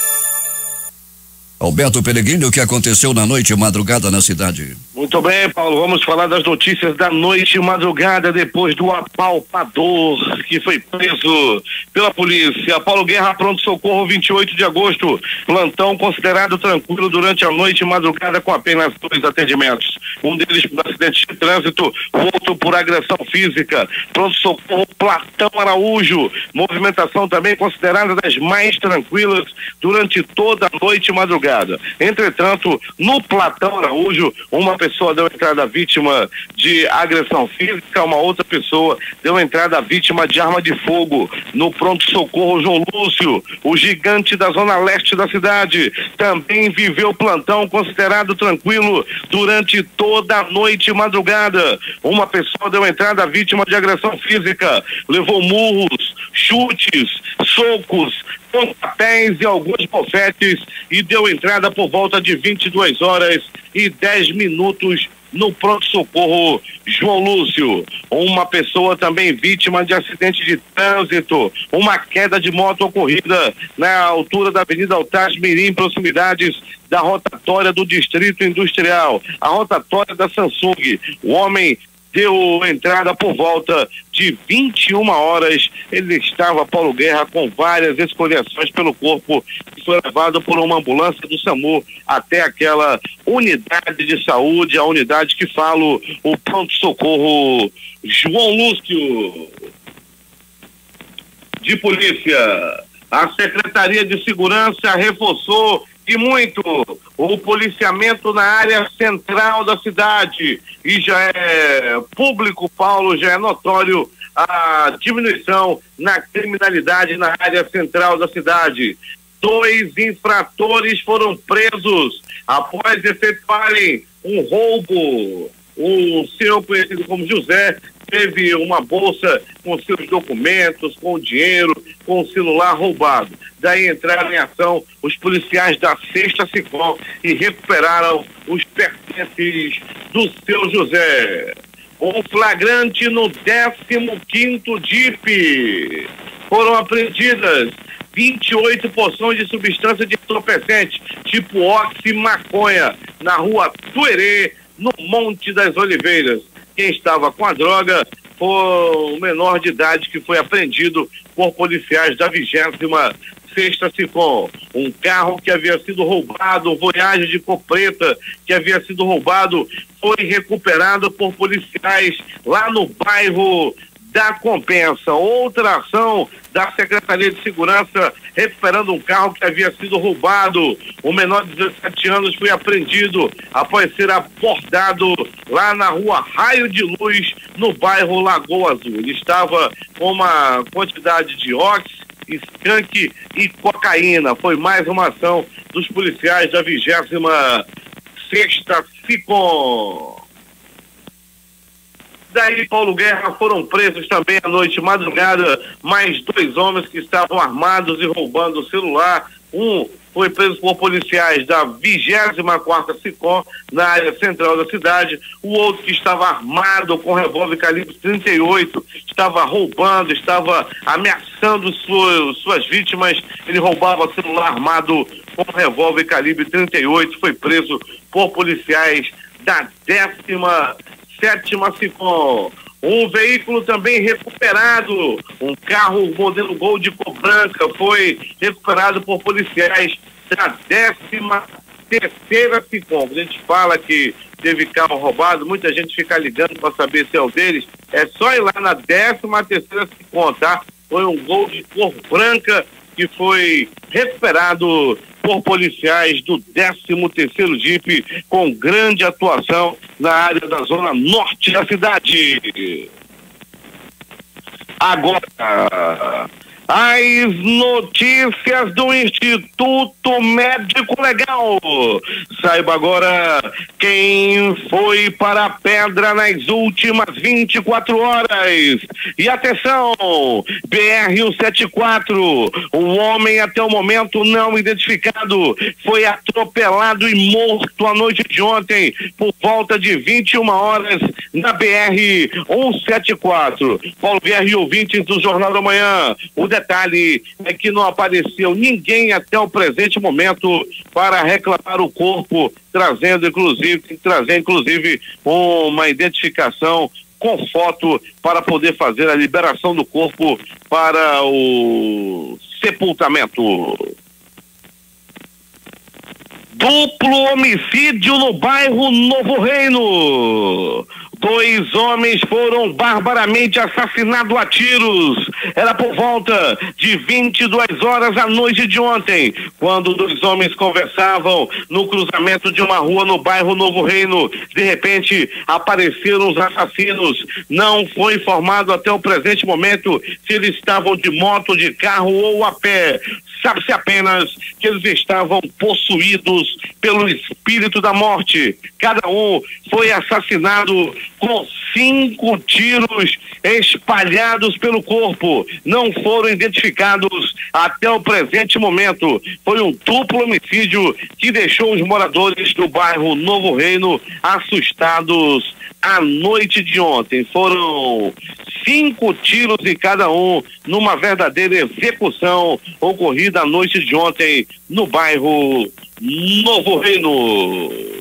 Alberto Peregrino, o que aconteceu na noite e madrugada na cidade? Muito bem, Paulo, vamos falar das notícias da noite e madrugada depois do apalpador que foi preso pela polícia. Paulo Guerra, pronto-socorro, 28 de agosto, plantão considerado tranquilo durante a noite e madrugada com apenas 2 atendimentos. Um deles por acidente de trânsito, outro por agressão física. Pronto-socorro Platão Araújo, movimentação também considerada das mais tranquilas durante toda a noite e madrugada. Entretanto, no Platão Araújo, uma pessoa deu entrada à vítima de agressão física, uma outra pessoa deu entrada à vítima de arma de fogo. No pronto-socorro João Lúcio, o gigante da zona leste da cidade, também viveu plantão considerado tranquilo durante toda a noite e madrugada. Uma pessoa deu entrada à vítima de agressão física, levou murros, chutes, socos, pontapés e alguns bofetes e deu entrada por volta de 22h10 no pronto-socorro João Lúcio. Uma pessoa também vítima de acidente de trânsito, uma queda de moto ocorrida na altura da Avenida Altaz Mirim, proximidades da rotatória do Distrito Industrial, a rotatória da Samsung. O homem deu entrada por volta de 21 horas. Ele estava, Paulo Guerra, com várias escoriações pelo corpo e foi levado por uma ambulância do SAMU até aquela unidade de saúde, a unidade que falo, o pronto-socorro João Lúcio. De polícia, a Secretaria de Segurança reforçou e muito o policiamento na área central da cidade, e já é público, Paulo, já é notório a diminuição na criminalidade na área central da cidade. 2 infratores foram presos após efetuarem um roubo. O senhor conhecido como José teve uma bolsa com seus documentos, com dinheiro, com o celular roubado. Daí entraram em ação os policiais da 6ª Sicom e recuperaram os pertences do seu José. Um flagrante no 15º DIP. Foram apreendidas 28 porções de substância de entorpecente, tipo oxi maconha, na rua Tuerê, no Monte das Oliveiras. Quem estava com a droga foi um menor de idade que foi apreendido por policiais da 26ª Sicom. Um carro que havia sido roubado, um Voyage de cor preta que havia sido roubado, foi recuperado por policiais lá no bairro da Compensa. Outra ação da Secretaria de Segurança, recuperando um carro que havia sido roubado. O menor de 17 anos foi apreendido após ser abordado lá na rua Raio de Luz, no bairro Lagoa Azul. Ele estava com uma quantidade de ox, skunk e cocaína. Foi mais uma ação dos policiais da 26ª Sicom. Daí, Paulo Guerra, foram presos também à noite e madrugada mais 2 homens que estavam armados e roubando o celular, Um foi preso por policiais da 24ª SICOM, na área central da cidade. O outro, que estava armado com revólver calibre 38, estava roubando, estava ameaçando suas vítimas. Ele roubava celular armado com revólver calibre 38, foi preso por policiais da 17ª SICOM. Um veículo também recuperado, um carro modelo Gol de cor branca, foi recuperado por policiais da 13ª SICOM. A gente fala que teve carro roubado, muita gente fica ligando para saber se é o deles. É só ir lá na 13ª SICOM, tá? Foi um Gol de cor branca que foi recuperado por policiais do 13º DIP, com grande atuação na área da zona norte da cidade. Agora, as notícias do Instituto Médico Legal. Saiba agora quem foi para a pedra nas últimas 24 horas. E atenção, BR-174, um homem até o momento não identificado foi atropelado e morto à noite de ontem por volta de 21 horas na BR-174. Paulo Vieira e ouvintes do Jornal da Manhã, o detalhe é que não apareceu ninguém até o presente momento para reclamar o corpo, trazendo inclusive uma identificação com foto para poder fazer a liberação do corpo para o sepultamento. Duplo homicídio no bairro Novo Reino. 2 homens foram barbaramente assassinados a tiros. Era por volta de 22 horas à noite de ontem, quando 2 homens conversavam no cruzamento de uma rua no bairro Novo Reino. De repente, apareceram os assassinos. Não foi informado até o presente momento se eles estavam de moto, de carro ou a pé. Sabe-se apenas que eles estavam possuídos pelo espírito da morte. Cada um foi assassinado com 5 tiros espalhados pelo corpo. Não foram identificados até o presente momento. Foi um duplo homicídio que deixou os moradores do bairro Novo Reino assustados à noite de ontem. Foram 5 tiros em cada um, numa verdadeira execução ocorrida à noite de ontem no bairro Novo Reino.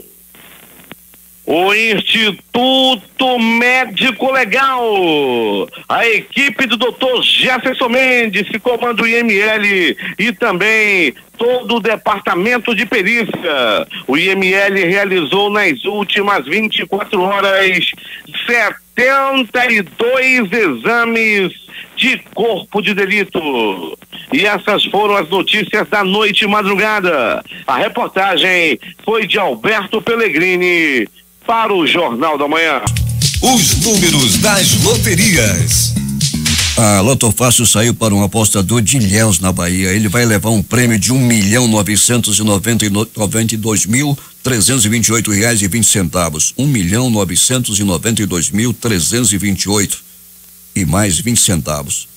O Instituto Médico Legal, a equipe do Dr. Jefferson Mendes, que comanda o IML, e também todo o departamento de perícia. O IML realizou nas últimas 24 horas 72 exames de corpo de delito. E essas foram as notícias da noite e madrugada. A reportagem foi de Alberto Pellegrini para o Jornal da Manhã. Os números das loterias. A Loto Fácil saiu para um apostador de Ilhéus, na Bahia. Ele vai levar um prêmio de R$1.992.328,20. R$1.992.328 e mais 20 centavos.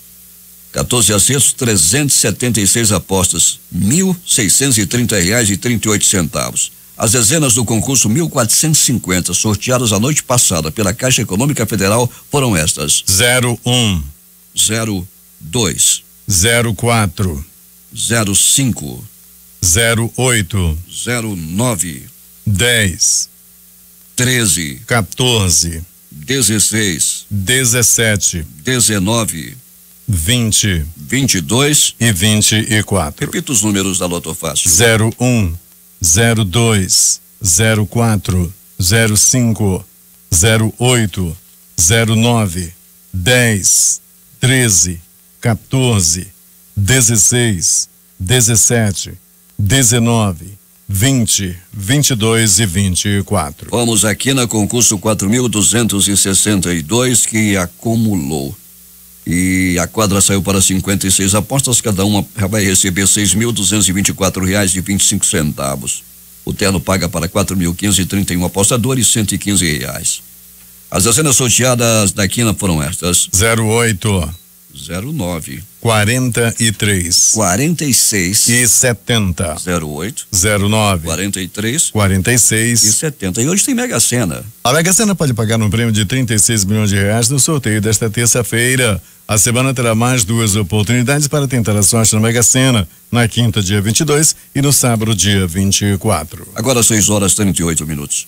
14 acertos, 376 apostas, R$1.630,38. As dezenas do concurso 1450, sorteadas a noite passada pela Caixa Econômica Federal, foram estas: 01, 02, 04, 05, 08, 09, 10, 13, 14, 16, 17, 19, 20, 22 e 24. Repita os números da Loto Fácil: 01, 02, 04, 05, 08, 09, 10, 13, 14, 16, 17, 19, 20, 22 e 24. Vamos aqui na concurso 4.262, que acumulou. E a quadra saiu para 56 apostas, cada uma vai receber R$6.224,25. O terno paga para 4.531 apostadores, R$115. As dezenas sorteadas da quina foram estas: 08, 09 43 46 e 70 08 09 43 46 e 70. E hoje tem Mega Sena. A Mega Sena pode pagar um prêmio de 36 milhões de reais no sorteio desta terça-feira. A semana terá mais 2 oportunidades para tentar a sorte na Mega Sena, na quinta, dia 22, e no sábado, dia 24. Agora 6h38.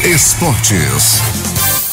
Esportes.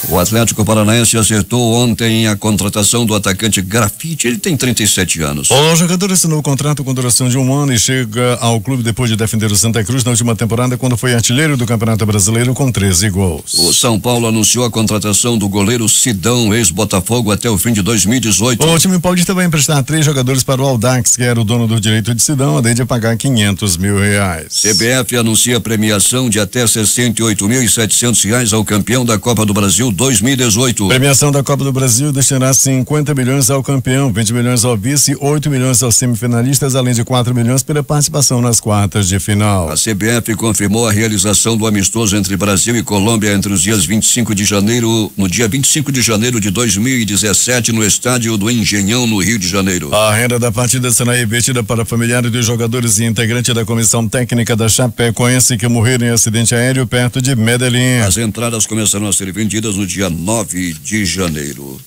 O Atlético Paranaense acertou ontem a contratação do atacante Grafite. Ele tem 37 anos. O jogador assinou o contrato com duração de 1 ano e chega ao clube depois de defender o Santa Cruz na última temporada, quando foi artilheiro do Campeonato Brasileiro com 13 gols. O São Paulo anunciou a contratação do goleiro Sidão, ex-Botafogo, até o fim de 2018. O time paulista vai emprestar 3 jogadores para o Audax, que era o dono do direito de Sidão, além de pagar 500 mil reais. CBF anuncia premiação de até R$68.700 ao campeão da Copa do Brasil 2018. Premiação da Copa do Brasil destinará 50 milhões ao campeão, 20 milhões ao vice, 8 milhões aos semifinalistas, além de 4 milhões pela participação nas quartas de final. A CBF confirmou a realização do amistoso entre Brasil e Colômbia entre os dias 25 de janeiro, no dia 25 de janeiro de 2017, no estádio do Engenhão, no Rio de Janeiro. A renda da partida será revertida para familiares dos jogadores e integrante da comissão técnica da Chapecoense que morreram em acidente aéreo perto de Medellín. As entradas começaram a ser vendidas no dia 9 de janeiro.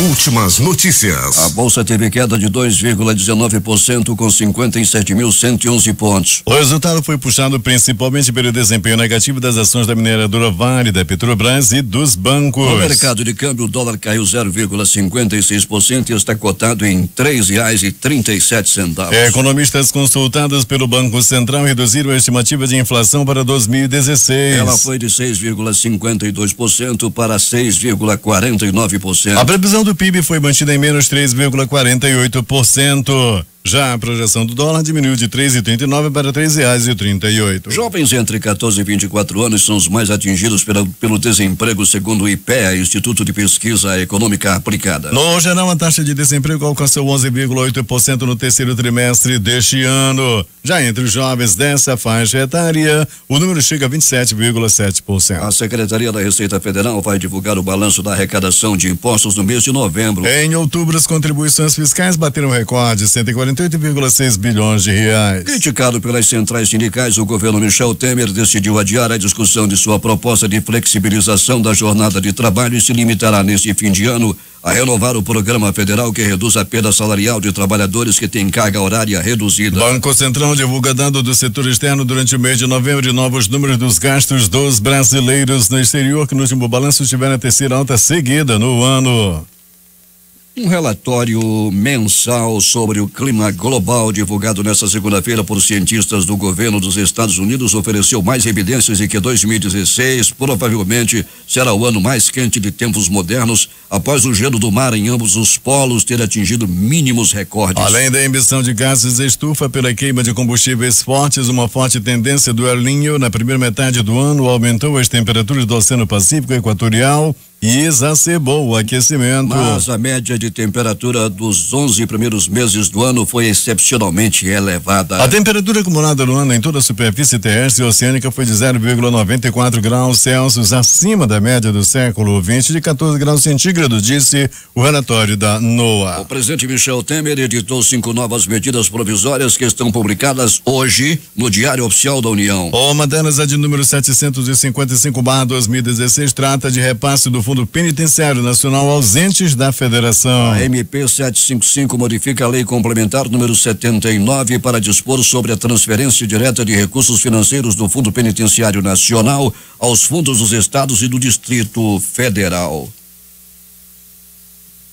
Últimas notícias. A bolsa teve queda de 2,19% com 57.111 pontos. O resultado foi puxado principalmente pelo desempenho negativo das ações da mineradora Vale, da Petrobras e dos bancos. No mercado de câmbio, o dólar caiu 0,56% e está cotado em R$3,37. Economistas consultados pelo Banco Central reduziram a estimativa de inflação para 2016. Ela foi de 6,52% para 6,49%. A previsão do PIB foi mantida em menos 3,48%. Já a projeção do dólar diminuiu de 3,39 para R$3,38. Jovens entre 14 e 24 anos são os mais atingidos pelo desemprego, segundo o IPEA, Instituto de Pesquisa Econômica Aplicada. No geral, a taxa de desemprego alcançou 11,8% no terceiro trimestre deste ano. Já entre os jovens dessa faixa etária, o número chega a 27,7%. A Secretaria da Receita Federal vai divulgar o balanço da arrecadação de impostos no mês de novembro. Em outubro, as contribuições fiscais bateram recorde, 148,6 bilhões de reais. Criticado pelas centrais sindicais, o governo Michel Temer decidiu adiar a discussão de sua proposta de flexibilização da jornada de trabalho e se limitará neste fim de ano a renovar o programa federal que reduz a perda salarial de trabalhadores que têm carga horária reduzida. Banco Central divulga dado do setor externo durante o mês de novembro de novos números dos gastos dos brasileiros no exterior, que no último balanço tiveram a terceira alta seguida no ano. Um relatório mensal sobre o clima global divulgado nesta segunda-feira por cientistas do governo dos Estados Unidos ofereceu mais evidências de que 2016 provavelmente será o ano mais quente de tempos modernos, após o gelo do mar em ambos os polos ter atingido mínimos recordes. Além da emissão de gases de estufa pela queima de combustíveis fortes, uma forte tendência do El Niño na primeira metade do ano aumentou as temperaturas do Oceano Pacífico Equatorial e exacerbou o aquecimento. Mas a média de temperatura dos 11 primeiros meses do ano foi excepcionalmente elevada. A temperatura acumulada no ano em toda a superfície terrestre e oceânica foi de 0,94 graus Celsius, acima da média do século XX de 14 graus centígrados, disse o relatório da NOAA. O presidente Michel Temer editou 5 novas medidas provisórias que estão publicadas hoje no Diário Oficial da União. Uma delas, a de número 755/2016, trata de repasse do Fundo Penitenciário Nacional ausentes da Federação. A MP 755 modifica a Lei Complementar número 79 para dispor sobre a transferência direta de recursos financeiros do Fundo Penitenciário Nacional aos fundos dos estados e do Distrito Federal.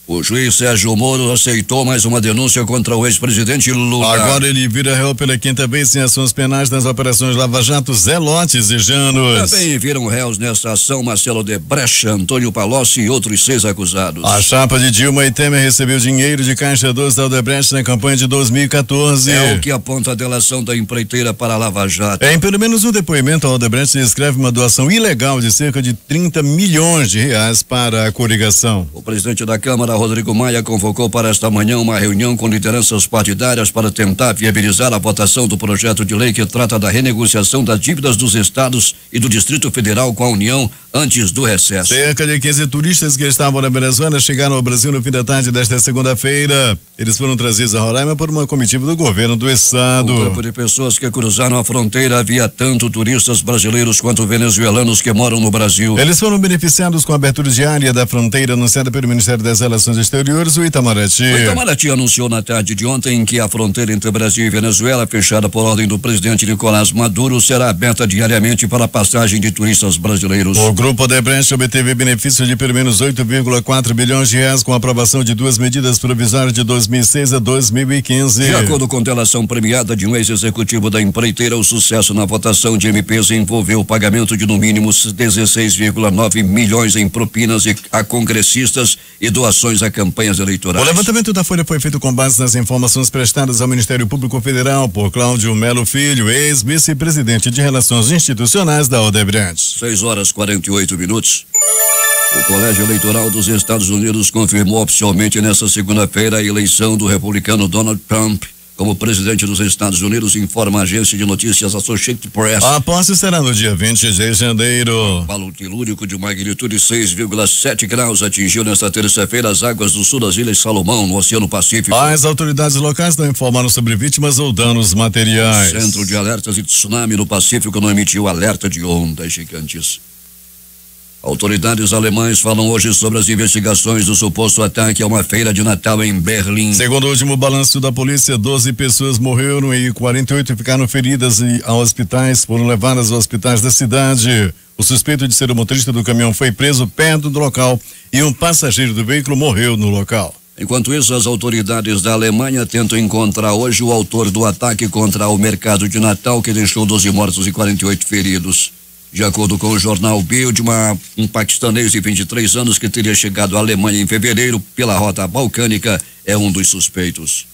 O juiz Sérgio Moro aceitou mais uma denúncia contra o ex-presidente Lula. Agora ele vira réu pela quinta vez em ações penais nas operações Lava Jato, Zelotes e Janos. Também viram réus nessa ação Marcelo Odebrecht, Antônio Palocci e outros 6 acusados. A chapa de Dilma e Temer recebeu dinheiro de Caixa 2 da Odebrecht na campanha de 2014. É o que aponta a delação da empreiteira para a Lava Jato. Em pelo menos um depoimento, a Odebrecht descreve uma doação ilegal de cerca de 30 milhões de reais para a coligação. O presidente da Câmara, Rodrigo Maia convocou para esta manhã uma reunião com lideranças partidárias para tentar viabilizar a votação do projeto de lei que trata da renegociação das dívidas dos estados e do Distrito Federal com a União antes do recesso. Cerca de 15 turistas que estavam na Venezuela chegaram ao Brasil no fim da tarde desta segunda-feira. Eles foram trazidos a Roraima por uma comitiva do governo do estado. O grupo de pessoas que cruzaram a fronteira havia tanto turistas brasileiros quanto venezuelanos que moram no Brasil. Eles foram beneficiados com a abertura diária da fronteira anunciada pelo Ministério das Relações Exteriores, o Itamaraty. O Itamaraty anunciou na tarde de ontem que a fronteira entre Brasil e Venezuela, fechada por ordem do presidente Nicolás Maduro, será aberta diariamente para a passagem de turistas brasileiros. O grupo Odebrecht obteve benefício de pelo menos 8,4 bilhões de reais com a aprovação de duas medidas provisórias de 2006 a 2015. De acordo com delação premiada de um ex-executivo da empreiteira, o sucesso na votação de MPs envolveu o pagamento de no mínimo 16,9 milhões em propinas a congressistas e doações a campanhas eleitorais. O levantamento da Folha foi feito com base nas informações prestadas ao Ministério Público Federal por Cláudio Melo Filho, ex-vice-presidente de Relações Institucionais da Odebrecht. 6h48. O Colégio Eleitoral dos Estados Unidos confirmou oficialmente nesta segunda-feira a eleição do republicano Donald Trump como presidente dos Estados Unidos, informa a agência de notícias Associated Press. A posse será no dia 20 de janeiro. Valor telúrico de magnitude 6,7 graus atingiu nesta terça-feira as águas do sul das Ilhas Salomão, no Oceano Pacífico. As autoridades locais não informaram sobre vítimas ou danos materiais. O Centro de Alertas de Tsunami no Pacífico não emitiu alerta de ondas gigantes. Autoridades alemãs falam hoje sobre as investigações do suposto ataque a uma feira de Natal em Berlim. Segundo o último balanço da polícia, 12 pessoas morreram e 48 ficaram feridas e foram levadas aos hospitais da cidade. O suspeito de ser o motorista do caminhão foi preso perto do local e um passageiro do veículo morreu no local. Enquanto isso, as autoridades da Alemanha tentam encontrar hoje o autor do ataque contra o mercado de Natal, que deixou 12 mortos e 48 feridos. De acordo com o jornal Bild, um paquistanês de 23 anos que teria chegado à Alemanha em fevereiro pela rota balcânica é um dos suspeitos.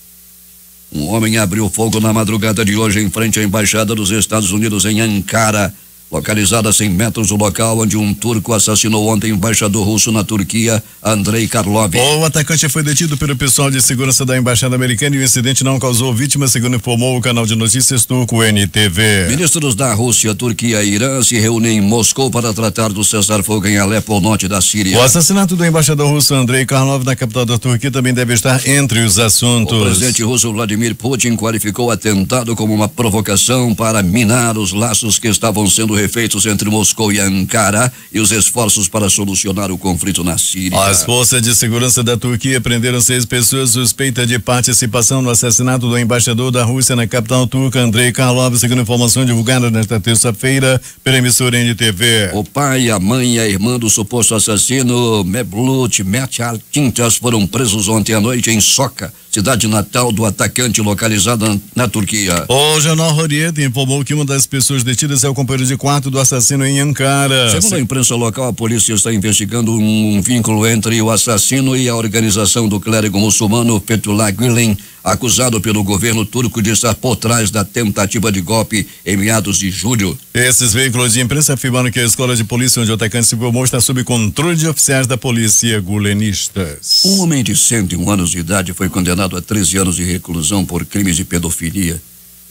Um homem abriu fogo na madrugada de hoje em frente à Embaixada dos Estados Unidos em Ankara, localizada a 100 metros do local onde um turco assassinou ontem o embaixador russo na Turquia, Andrei Karlov. O atacante foi detido pelo pessoal de segurança da Embaixada Americana e o incidente não causou vítimas, segundo informou o canal de notícias turco NTV. Ministros da Rússia, Turquia e Irã se reúnem em Moscou para tratar do cessar-fogo em Alepo, ao norte da Síria. O assassinato do embaixador russo Andrei Karlov na capital da Turquia também deve estar entre os assuntos. O presidente russo Vladimir Putin qualificou o atentado como uma provocação para minar os laços que estavam sendo refeitos entre Moscou e Ankara e os esforços para solucionar o conflito na Síria. As forças de segurança da Turquia prenderam 6 pessoas suspeitas de participação no assassinato do embaixador da Rússia na capital turca, Andrei Karlov, segundo informação divulgada nesta terça-feira pela emissora NTV. O pai, a mãe e a irmã do suposto assassino Mevlut Meçaltintas foram presos ontem à noite em Soca, cidade natal do atacante localizada na Turquia. O jornal Hürriyet informou que uma das pessoas detidas é o companheiro de quarto do assassino em Ankara. Segundo a imprensa local, a polícia está investigando um vínculo entre o assassino e a organização do clérigo muçulmano Fethullah Gülen, acusado pelo governo turco de estar por trás da tentativa de golpe em meados de julho. Esses veículos de imprensa afirmaram que a escola de polícia onde o atacante se formou está sob controle de oficiais da polícia gulenistas. Um homem de 101 anos de idade foi condenado a 13 anos de reclusão por crimes de pedofilia.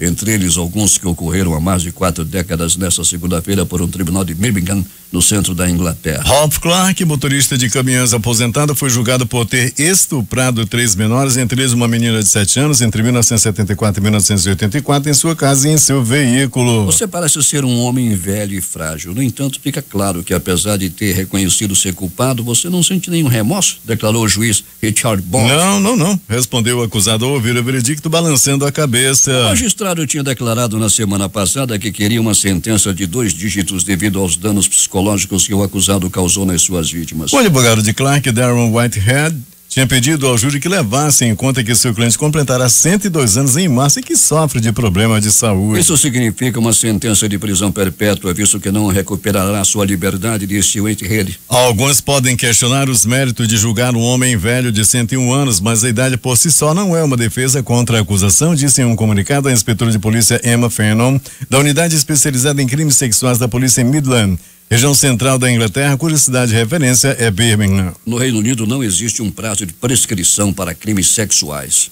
Entre eles, alguns que ocorreram há mais de 4 décadas nesta segunda-feira por um tribunal de Birmingham, no centro da Inglaterra. Rob Clark, motorista de caminhões aposentado, foi julgado por ter estuprado 3 menores, entre eles uma menina de 7 anos, entre 1974 e 1984, em sua casa e em seu veículo. Você parece ser um homem velho e frágil. No entanto, fica claro que, apesar de ter reconhecido ser culpado, você não sente nenhum remorso, declarou o juiz Richard Bond. Não, respondeu o acusado ao ouvir o veredicto, balançando a cabeça. O magistrado tinha declarado na semana passada que queria uma sentença de 2 dígitos devido aos danos psicológicos que o acusado causou nas suas vítimas. O advogado de Clark, Darren Whitehead, tinha pedido ao júri que levasse em conta que seu cliente completará 102 anos em março e que sofre de problemas de saúde. Isso significa uma sentença de prisão perpétua, visto que não recuperará sua liberdade, disse Whitehead. Alguns podem questionar os méritos de julgar um homem velho de 101 anos, mas a idade por si só não é uma defesa contra a acusação, disse em um comunicado a inspetora de polícia Emma Fennon, da unidade especializada em crimes sexuais da polícia em Midland. região central da Inglaterra, cuja cidade de referência é Birmingham. No Reino Unido não existe um prazo de prescrição para crimes sexuais.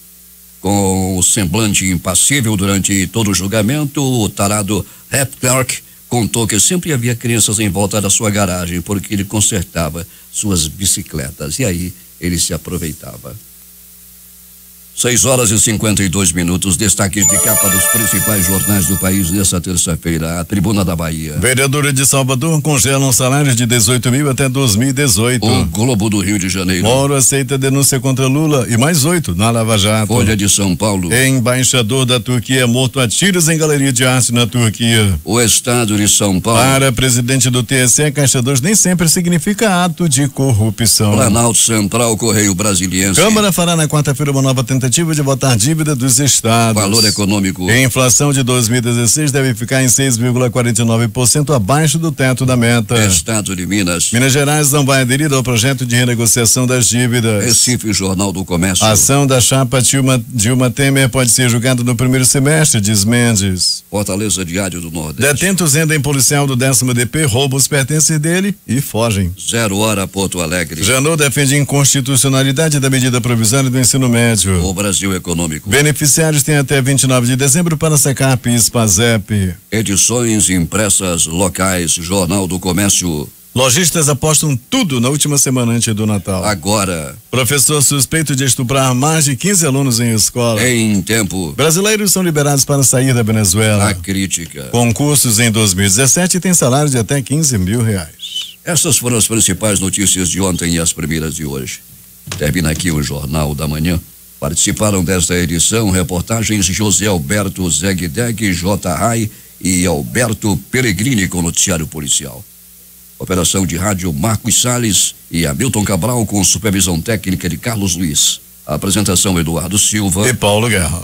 Com o semblante impassível durante todo o julgamento, o tarado Hepclark contou que sempre havia crianças em volta da sua garagem porque ele consertava suas bicicletas e aí ele se aproveitava. 6h52, destaques de capa dos principais jornais do país nesta terça-feira. A Tribuna da Bahia. Vereadora de Salvador congelam salários de 18 mil até 2018. O Globo do Rio de Janeiro. Moro aceita denúncia contra Lula e mais 8 na Lava Jato. Folha de São Paulo. Embaixador da Turquia morto a tiros em galeria de arte na Turquia. O Estado de São Paulo. Para presidente do TSE, Caixa 2 nem sempre significa ato de corrupção. Planalto Central, Correio Brasiliense. Câmara fará na quarta-feira uma nova tentativa de botar dívida dos estados. Valor econômico. A inflação de 2016 deve ficar em 6,49% abaixo do teto da meta. Estado de Minas. Minas Gerais não vai aderir ao projeto de renegociação das dívidas. Recife, Jornal do Comércio. A ação da chapa Dilma Temer pode ser julgada no primeiro semestre, diz Mendes. Fortaleza, Diário do Nordeste. Detentos rendem policial do 10º DP, roubam os pertences dele e fogem. 0 hora, Porto Alegre. Janot defende inconstitucionalidade da medida provisória do ensino médio. O Brasil Econômico. Beneficiários têm até 29 de dezembro para sacar PIS, PASEP. Edições impressas locais, Jornal do Comércio. Lojistas apostam tudo na última semana antes do Natal. Agora. Professor suspeito de estuprar mais de 15 alunos em escola. Em tempo. Brasileiros são liberados para sair da Venezuela. A crítica. Concursos em 2017 têm salário de até 15 mil reais. Essas foram as principais notícias de ontem e as primeiras de hoje. Termina aqui o Jornal da Manhã. Participaram desta edição reportagens José Alberto Zegdeg, J. Rai e Alberto Peregrini com noticiário policial. Operação de rádio Marcos Salles e Hamilton Cabral com supervisão técnica de Carlos Luiz. A apresentação Eduardo Silva e Paulo Guerra.